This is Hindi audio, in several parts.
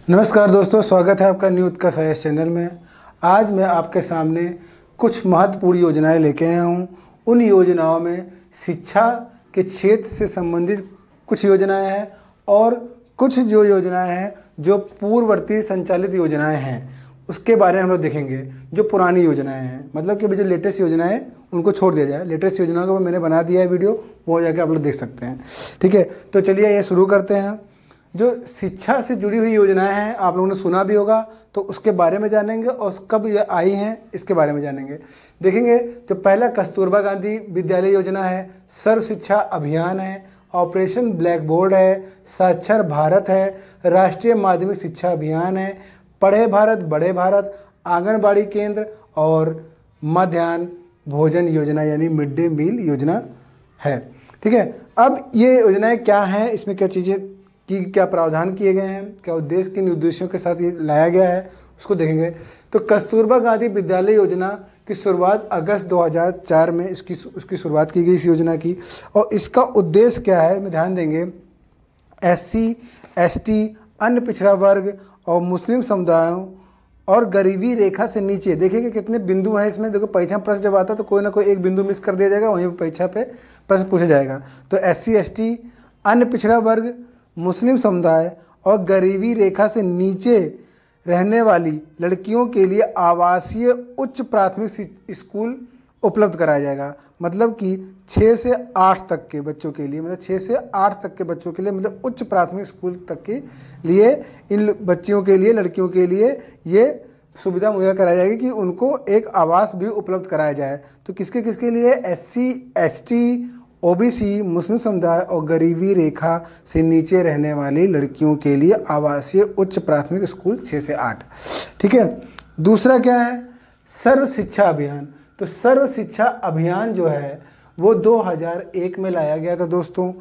नमस्कार दोस्तों, स्वागत है आपका न्यूज़ का सजेस्ट चैनल में। आज मैं आपके सामने कुछ महत्वपूर्ण योजनाएं लेके आया हूं। उन योजनाओं में शिक्षा के क्षेत्र से संबंधित कुछ योजनाएं हैं और कुछ जो योजनाएं हैं जो पूर्ववर्ती संचालित योजनाएं हैं उसके बारे में हम लोग देखेंगे। जो पुरानी योजनाएं हैं, मतलब कि जो लेटेस्ट योजनाएं हैं उनको छोड़ दिया जाए। लेटेस्ट योजनाओं का मैंने बना दिया है वीडियो, वो जाके आप लोग देख सकते हैं। ठीक है, तो चलिए ये शुरू करते हैं। जो शिक्षा से जुड़ी हुई योजनाएं हैं आप लोगों ने सुना भी होगा, तो उसके बारे में जानेंगे और कब ये आई हैं इसके बारे में जानेंगे। देखेंगे जो पहला कस्तूरबा गांधी विद्यालय योजना है, सर्व शिक्षा अभियान है, ऑपरेशन ब्लैक बोर्ड है, साक्षर भारत है, राष्ट्रीय माध्यमिक शिक्षा अभियान है, पढ़े भारत बड़े भारत, आंगनबाड़ी केंद्र और मध्याह्न भोजन योजना यानी मिड डे मील योजना है। ठीक है, अब ये योजनाएं क्या हैं, इसमें क्या चीज़ें कि क्या प्रावधान किए गए हैं, क्या उद्देश्य किन उद्देश्यों के साथ ये लाया गया है, उसको देखेंगे। तो कस्तूरबा गांधी विद्यालय योजना की शुरुआत अगस्त 2004 में उसकी शुरुआत की गई इस योजना की। और इसका उद्देश्य क्या है, में ध्यान देंगे, SC, ST, अन्य पिछड़ा वर्ग और मुस्लिम समुदायों और गरीबी रेखा से नीचे, देखिए कितने बिंदु हैं इसमें। देखो परीक्षा प्रश्न जब आता है तो कोई ना कोई एक बिंदु मिस कर दिया जाएगा, वहीं परीक्षा पे प्रश्न पूछा जाएगा। तो SC, ST, अन्य पिछड़ा वर्ग, मुस्लिम समुदाय और गरीबी रेखा से नीचे रहने वाली लड़कियों के लिए आवासीय उच्च प्राथमिक स्कूल उपलब्ध कराया जाएगा। मतलब कि 6 से 8 तक के बच्चों के लिए, मतलब 6 से 8 तक के बच्चों के लिए, मतलब उच्च प्राथमिक स्कूल तक के लिए इन बच्चियों के लिए, लड़कियों के लिए ये सुविधा मुहैया कराई जाएगी कि उनको एक आवास भी उपलब्ध कराया जाए। तो किसके किसके लिए? SC, ST, OBC, मुस्लिम समुदाय और गरीबी रेखा से नीचे रहने वाली लड़कियों के लिए आवासीय उच्च प्राथमिक स्कूल 6 से 8। ठीक है, दूसरा क्या है? सर्व शिक्षा अभियान। तो सर्व शिक्षा अभियान जो है वो 2001 में लाया गया था दोस्तों।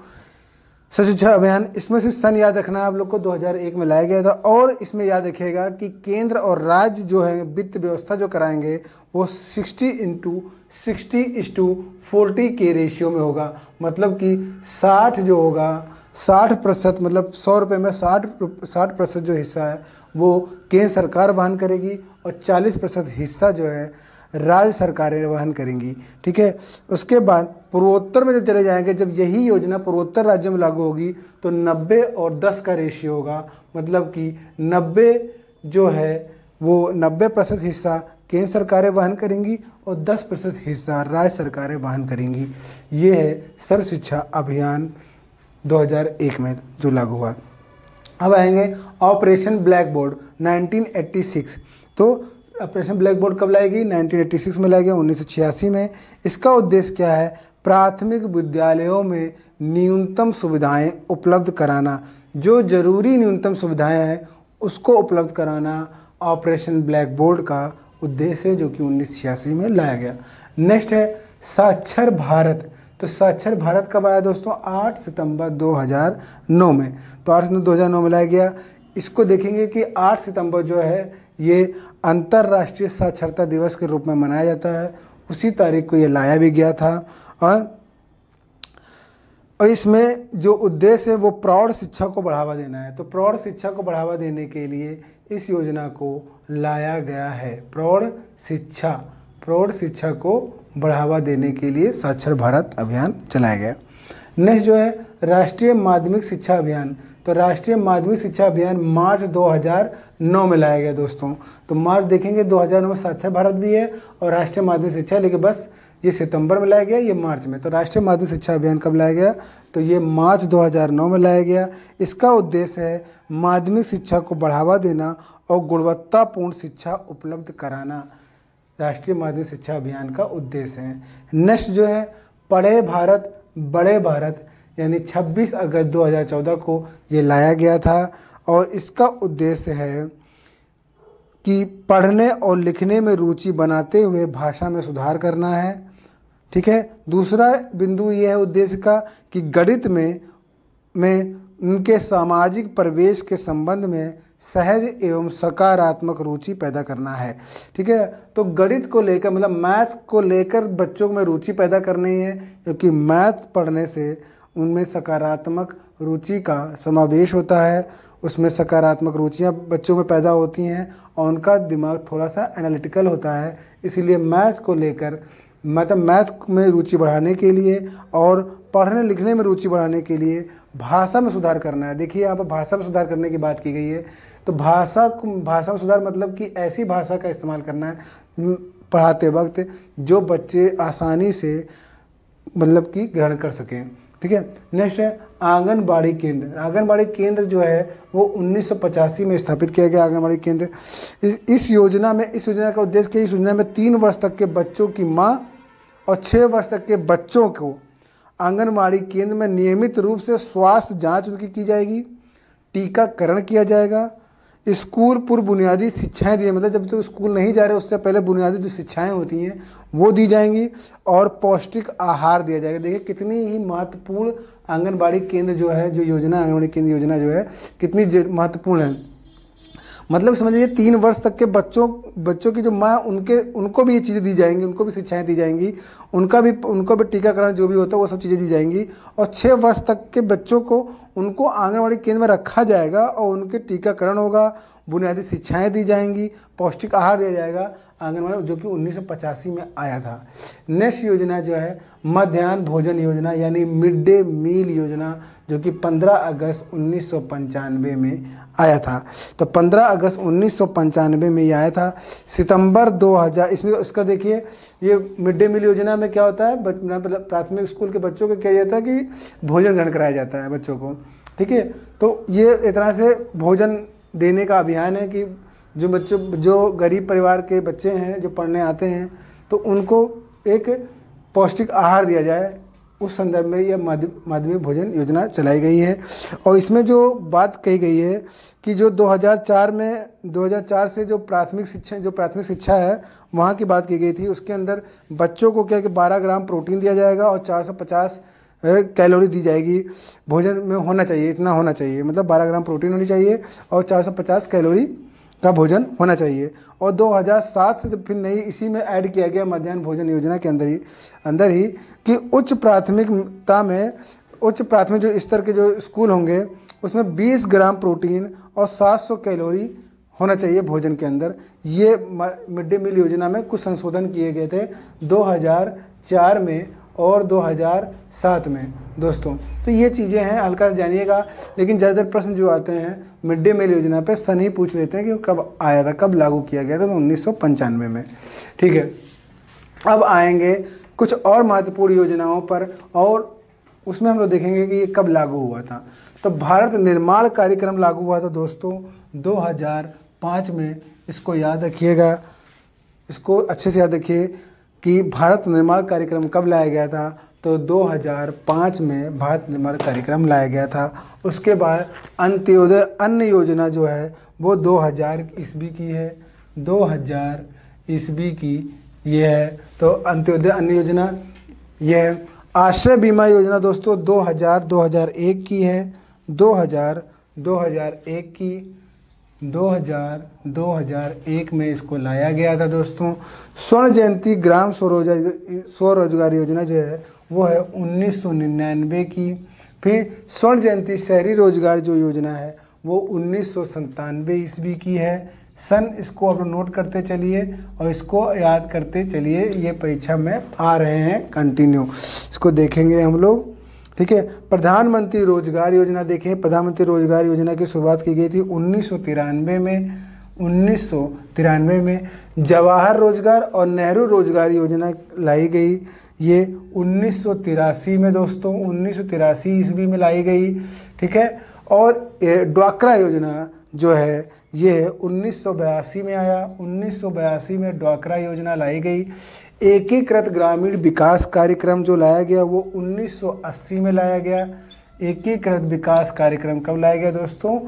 सर्व शिक्षा अभियान, इसमें सिर्फ सन याद रखना है आप लोग को, 2001 में लाया गया था। और इसमें याद रखिएगा कि केंद्र और राज्य जो है वित्त व्यवस्था जो कराएंगे वो 60:60:40 के रेशियो में होगा। मतलब कि 60 जो होगा, 60%, मतलब 100 रुपये में 60% जो हिस्सा है वो केंद्र सरकार वहन करेगी और 40% हिस्सा जो है राज्य सरकारें वहन करेंगी। ठीक है, उसके बाद पूर्वोत्तर में जब चले जाएंगे, जब यही योजना पूर्वोत्तर राज्यों में लागू होगी तो 90 और 10 का रेशियो होगा। मतलब कि 90 जो है वो 90% हिस्सा केंद्र सरकारें वहन करेंगी और 10% हिस्सा राज्य सरकारें वहन करेंगी। ये है सर्व शिक्षा अभियान 2001 में जो लागू हुआ। अब आएंगे ऑपरेशन ब्लैक बोर्ड 1986। तो ऑपरेशन ब्लैक बोर्ड कब लाएगी? 1986 में लाएगी, 1986 में। इसका उद्देश्य क्या है? प्राथमिक विद्यालयों में न्यूनतम सुविधाएं उपलब्ध कराना, जो जरूरी न्यूनतम सुविधाएं हैं उसको उपलब्ध कराना ऑपरेशन ब्लैक बोर्ड का उद्देश्य है, जो कि 1986 में लाया गया। नेक्स्ट है साक्षर भारत। तो साक्षर भारत कब आया दोस्तों? 8 सितंबर 2009 में। तो 8 सितंबर 2009 में लाया गया। इसको देखेंगे कि 8 सितंबर जो है ये अंतर्राष्ट्रीय साक्षरता दिवस के रूप में मनाया जाता है। उसी तारीख को ये लाया भी गया था। और इसमें जो उद्देश्य है वो प्रौढ़ शिक्षा को बढ़ावा देना है। तो प्रौढ़ शिक्षा को बढ़ावा देने के लिए इस योजना को लाया गया है। प्रौढ़ शिक्षा को बढ़ावा देने के लिए साक्षर भारत अभियान चलाया गया। नेक्स्ट जो है राष्ट्रीय माध्यमिक शिक्षा अभियान। तो राष्ट्रीय माध्यमिक शिक्षा अभियान मार्च 2009 में लाया गया दोस्तों। तो मार्च देखेंगे 2009 में साक्षर भारत भी है और राष्ट्रीय माध्यमिक शिक्षा, लेकिन बस ये सितंबर में लाया गया, ये मार्च में। तो राष्ट्रीय माध्यमिक शिक्षा अभियान कब लाया गया? तो ये मार्च 2009 में लाया गया। इसका उद्देश्य है माध्यमिक शिक्षा को बढ़ावा देना और गुणवत्तापूर्ण शिक्षा उपलब्ध कराना। राष्ट्रीय माध्यमिक शिक्षा अभियान का उद्देश्य है। नेक्स्ट जो है पढ़े भारत बड़े भारत, यानी 26 अगस्त 2014 को ये लाया गया था। और इसका उद्देश्य है कि पढ़ने और लिखने में रुचि बनाते हुए भाषा में सुधार करना है। ठीक है, दूसरा बिंदु ये है उद्देश्य का कि गणित में उनके सामाजिक परिवेश के संबंध में सहज एवं सकारात्मक रुचि पैदा करना है। ठीक है, तो गणित को लेकर, मतलब मैथ को लेकर बच्चों में रुचि पैदा करनी है, क्योंकि मैथ पढ़ने से उनमें सकारात्मक रुचि का समावेश होता है। उसमें सकारात्मक रुचियाँ बच्चों में पैदा होती हैं और उनका दिमाग थोड़ा सा एनालिटिकल होता है। इसीलिए मैथ को लेकर मतलब मैथ में रुचि बढ़ाने के लिए और पढ़ने लिखने में रुचि बढ़ाने के लिए भाषा में सुधार करना है। देखिए यहाँ पर भाषा में सुधार करने की बात की गई है। तो भाषा में सुधार मतलब कि ऐसी भाषा का इस्तेमाल करना है पढ़ाते वक्त जो बच्चे आसानी से मतलब कि ग्रहण कर सकें। ठीक है, नेक्स्ट है आंगनबाड़ी केंद्र। आंगनबाड़ी केंद्र जो है वो 1985 में स्थापित किया गया आंगनबाड़ी केंद्र। इस योजना का उद्देश्य क्या है? इस योजना में 3 वर्ष तक के बच्चों की माँ और 6 वर्ष तक के बच्चों को आंगनबाड़ी केंद्र में नियमित रूप से स्वास्थ्य जांच उनकी की जाएगी, टीकाकरण किया जाएगा, स्कूल पूर्व बुनियादी शिक्षाएं दी, मतलब जब तक स्कूल नहीं जा रहे उससे पहले बुनियादी जो शिक्षाएं होती हैं वो दी जाएंगी और पौष्टिक आहार दिया जाएगा। देखिए कितनी ही महत्वपूर्ण आंगनबाड़ी केंद्र जो है, जो योजना आंगनबाड़ी केंद्र योजना जो है कितनी महत्वपूर्ण है। मतलब समझिए 3 वर्ष तक के बच्चों की जो माँ उनको भी ये चीज़ें दी जाएंगी, उनको भी शिक्षाएं दी जाएंगी, उनको भी टीकाकरण जो भी होता है वो सब चीज़ें दी जाएंगी। और 6 वर्ष तक के बच्चों को उनको आंगनबाड़ी केंद्र में रखा जाएगा और उनके टीकाकरण होगा, बुनियादी शिक्षाएं दी जाएंगी, पौष्टिक आहार दिया जाएगा आंगनबाड़ी, जो कि 1985 में आया था। नेक्स्ट योजना जो है मध्याह्न भोजन योजना यानी मिड डे मील योजना, जो कि 15 अगस्त 1995 में आया था। तो 15 अगस्त 1995 में ये आया था। सितंबर 2000 इसमें इसका देखिए ये मिड डे मील योजना में क्या होता है, प्राथमिक स्कूल के बच्चों को क्या जाता है कि भोजन ग्रहण कराया जाता है बच्चों को। ठीक है, तो ये एक तरह से भोजन देने का अभियान है कि जो गरीब परिवार के बच्चे हैं जो पढ़ने आते हैं तो उनको एक पौष्टिक आहार दिया जाए, उस संदर्भ में यह माध्यमिक भोजन योजना चलाई गई है। और इसमें जो बात कही गई है कि जो 2004 से जो प्राथमिक शिक्षा है वहाँ की बात की गई थी। उसके अंदर बच्चों को क्या कि 12 ग्राम प्रोटीन दिया जाएगा और 450 कैलोरी दी जाएगी। भोजन में होना चाहिए, इतना होना चाहिए, मतलब 12 ग्राम प्रोटीन होनी चाहिए और 450 कैलोरी का भोजन होना चाहिए। और 2007 से फिर नई इसी में ऐड किया गया मध्याह्न भोजन योजना के अंदर ही कि उच्च प्राथमिक जो स्तर के जो स्कूल होंगे उसमें 20 ग्राम प्रोटीन और 700 कैलोरी होना चाहिए भोजन के अंदर। ये मिड डे मील योजना में कुछ संशोधन किए गए थे 2004 में और 2007 में दोस्तों। तो ये चीज़ें हैं, हल्का से जानिएगा। लेकिन ज़्यादातर प्रश्न जो आते हैं मिड डे मील योजना पे सन ही पूछ लेते हैं कि कब आया था, कब लागू किया गया था, तो 1995 में। ठीक है, अब आएंगे कुछ और महत्वपूर्ण योजनाओं पर और उसमें हम लोग देखेंगे कि ये कब लागू हुआ था। तो भारत निर्माण कार्यक्रम लागू हुआ था दोस्तों 2005 में। इसको याद रखिएगा, इसको अच्छे से याद रखिए कि भारत निर्माण कार्यक्रम कब लाया गया था। तो 2005 में भारत निर्माण कार्यक्रम लाया गया था। उसके बाद अंत्योदय अन्न योजना जो है वो 2000 ईस्वी की है, 2000 ईस्वी की ये है। तो अंत्योदय अन्न योजना ये है। आश्रय बीमा योजना दोस्तों 2001 की है, 2001 में इसको लाया गया था दोस्तों। स्वर्ण जयंती ग्राम स्वरोजगार योजना जो है वो है 1999 की। फिर स्वर्ण जयंती शहरी रोजगार जो योजना है वो 1997 ईस्वी की है। सन इसको आप नोट करते चलिए और इसको याद करते चलिए, ये परीक्षा में आ रहे हैं कंटिन्यू, इसको देखेंगे हम लोग। ठीक है, प्रधानमंत्री रोजगार योजना देखें। प्रधानमंत्री रोजगार योजना की शुरुआत की गई थी 1993 में। 1993 में जवाहर रोजगार और नेहरू रोजगार योजना लाई गई, ये 1983 में दोस्तों, 1983 ईस्वी में लाई गई। ठीक है, और ड्वाक्रा योजना जो है ये 1982 में आया। 1982 में ड्वाक्रा योजना लाई गई। एकीकृत ग्रामीण विकास कार्यक्रम जो लाया गया वो 1980 में लाया गया। एकीकृत विकास कार्यक्रम कब लाया गया दोस्तों?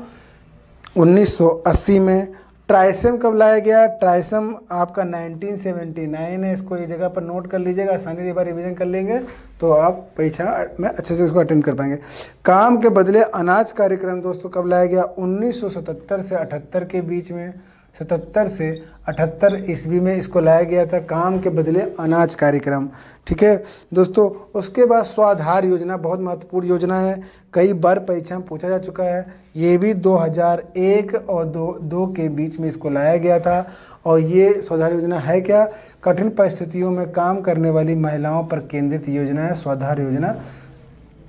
1980 में। ट्राइसम कब लाया गया? ट्राइसम आपका 1979 है। इसको ये जगह पर नोट कर लीजिएगा, आसानी से एक बार रिवीजन कर लेंगे तो आप परीक्षा में अच्छे से इसको अटेंड कर पाएंगे। काम के बदले अनाज कार्यक्रम दोस्तों कब लाया गया? 1977 से 78 के बीच में। 1977 से 78 ईस्वी में इसको लाया गया था, काम के बदले अनाज कार्यक्रम। ठीक है दोस्तों, उसके बाद स्वाधार योजना बहुत महत्वपूर्ण योजना है, कई बार परीक्षा में पूछा जा चुका है। ये भी 2001 और 2 के बीच में इसको लाया गया था। और ये स्वाधार योजना है क्या? कठिन परिस्थितियों में काम करने वाली महिलाओं पर केंद्रित योजना है स्वाधार योजना,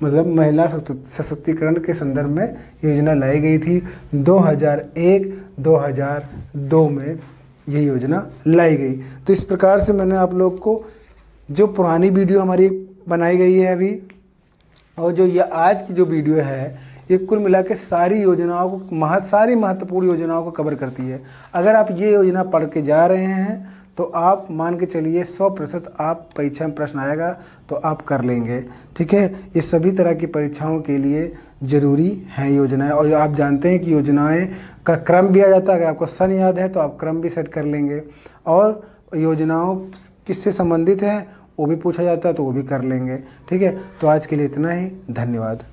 मतलब महिला सशक्तिकरण के संदर्भ में योजना लाई गई थी। 2001-2002 में ये योजना लाई गई। तो इस प्रकार से मैंने आप लोग को जो पुरानी वीडियो हमारी बनाई गई है अभी, और जो ये आज की जो वीडियो है, ये कुल मिला के सारी योजनाओं को सारी महत्वपूर्ण योजनाओं को कवर करती है। अगर आप ये योजना पढ़ के जा रहे हैं तो आप मान के चलिए 100% आप परीक्षा में प्रश्न आएगा तो आप कर लेंगे। ठीक है, ये सभी तरह की परीक्षाओं के लिए ज़रूरी हैं योजनाएं। और आप जानते हैं कि योजनाएं का क्रम भी आ जाता है, अगर आपको सन याद है तो आप क्रम भी सेट कर लेंगे। और योजनाओं किससे संबंधित हैं वो भी पूछा जाता है तो वो भी कर लेंगे। ठीक है, तो आज के लिए इतना ही, धन्यवाद।